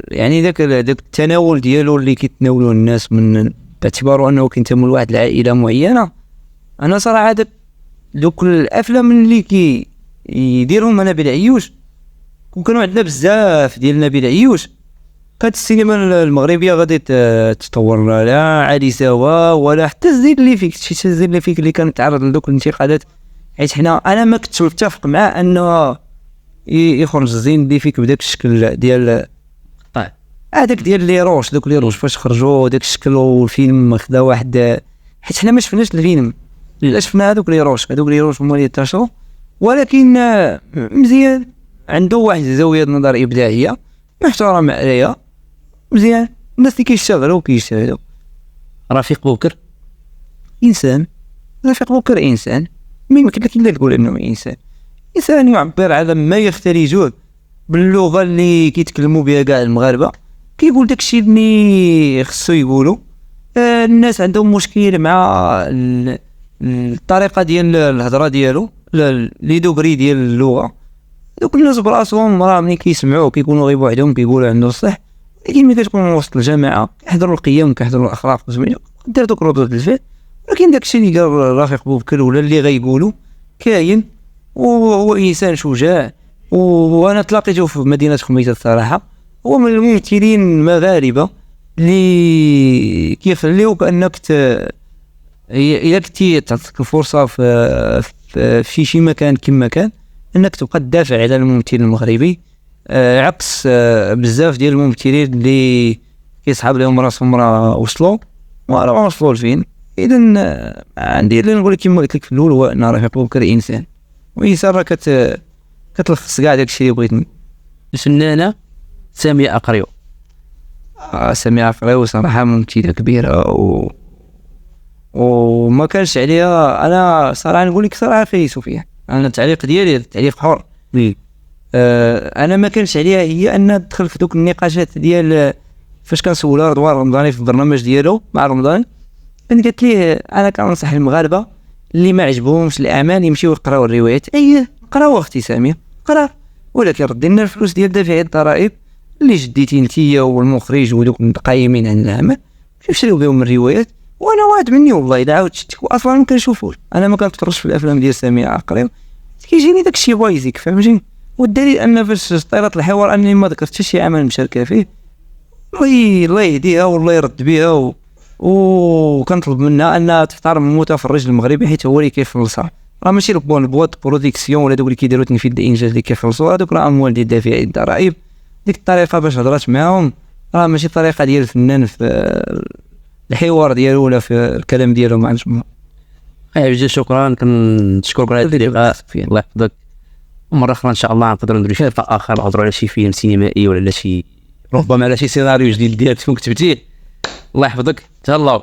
يعني داك التناول ديالو اللي كيتناولوه الناس من باعتباره انه كينتمي لواحد العائله معينه. انا صراحه دوك الافلام اللي يديرهم نبيل عيوش وكانوا عندنا بزاف ديال نبيل عيوش، كانت السينما المغربيه غادي تتطور. لا علي سوا ولا حتى الزيد اللي فيك، شي الزيد اللي فيك اللي كان تعرض لدوك الانتقادات، حيت انا ما كنتش متفق مع انه يخرج الزين اللي فيك بداك الشكل ديال هذاك ديال لي روش. دوك لي روش فاش خرجوا داك الشكل والفيلم خدا واحد، حيت حنا ما شفناش الفيلم، لا شفنا هذوك لي روش هما اللي انتشروا ولكن مزيان، عنده واحد زاوية نظر إبداعية محترم عليها، مزيان. الناس اللي كيشتغلوا رفيق بوكر إنسان، رفيق بوكر إنسان، ما يمكن لك إلا تقول إنه إنسان يعبر على ما يختلجه باللغة اللي كيتكلموا بها كاع المغاربة، كيقول داكشي اللي خصو يقولوا. الناس عندهم مشكل مع الطريقة ديال الهضرة ديالو، لي دوغري ديال اللغة. دوك الناس براسهم راه ملي كيسمعوه كيكونوا غير بوحدهم كيقولوا عنده الصح، لكن ملي كتكون وسط الجماعة كيحضروا القيم كيحضروا الأخلاق زوينة دار دوك ردود الفعل. ولكن داكشي اللي قال رفيق بوكر ولا اللي غيقولوا كاين، وهو إنسان شجاع. وأنا تلاقيته في مدينة خميسة الصراحة، هو من الممثلين المغاربة اللي كيخليوك أنك إذا كنتي تعطيك الفرصة في شي مكان كما كان أنك تبقى تدافع على الممثل المغربي، عكس بزاف ديال الممثلين اللي كيصحاب لهم راسهم راه وصلوا وراه وصلوا لفين. إذن عندي اللي نقول كما قلت لك في الأول هو أن رفيق بوكر إنسان، وإنسان راه كتلخص كاع داكشي اللي بغيت. الفنانة سامية أقريو. سامية أقريو صراحة ممثلة كبيرة وما كانش عليها. أنا صراحة نقول لك صراحة في سفيان، أنا التعليق ديالي تعليق حر. أنا ما كانش عليها هي أنها تدخل في دوك النقاشات ديال فاش كنسولها رضوان رمضاني في البرنامج ديالو مع رمضان، قالت ليه أنا كنصح المغاربة اللي ما عجبهمش الأعمال يمشيو يقراو الروايات. قراو اختي سامية قرا، ولكن ردي لنا الفلوس ديال دافعي الضرائب اللي جديتي نتيا والمخرج ودوك القايمين على العمل، نشريو بهم الروايات. وانا واحد مني والله الا عاود شفتك اصلا ما كنشوفوش، انا ما كنتفرجش في الافلام ديال سامية عقريب، كيجيني داكشي بايزيك فهمتيني. والدليل ان فاش طيرت الحوار انني ما ذكرت حتى شي عمل مشاركه فيه، الله يهديها والله يرد بها وكنطلب منها انها تحترم المتفرج المغربي حيت هو اللي كيفلصها. راه ماشي البواط برودكسيون ولا دوك اللي كيديروا تنفيذ الانجاز اللي كيفلصوا، هذوك راه اموال ديال دافعي الضرائب. ديك الطريقه باش هضرات معاهم راه ماشي طريقه ديال الفنان في الحوار ديالو ولا في الكلام ديالو مع الجمهور. بجد شكرا، كنشكرك على هذا اللقاء، الله يحفظك. ومره اخرى ان شاء الله نقدروا نديروا شي لقاء اخر نهضروا على شي فيلم سينمائي ولا على شي ربما على شي سيناريو جديد ديالك كتبتيه. الله يحفظك، تهلاو.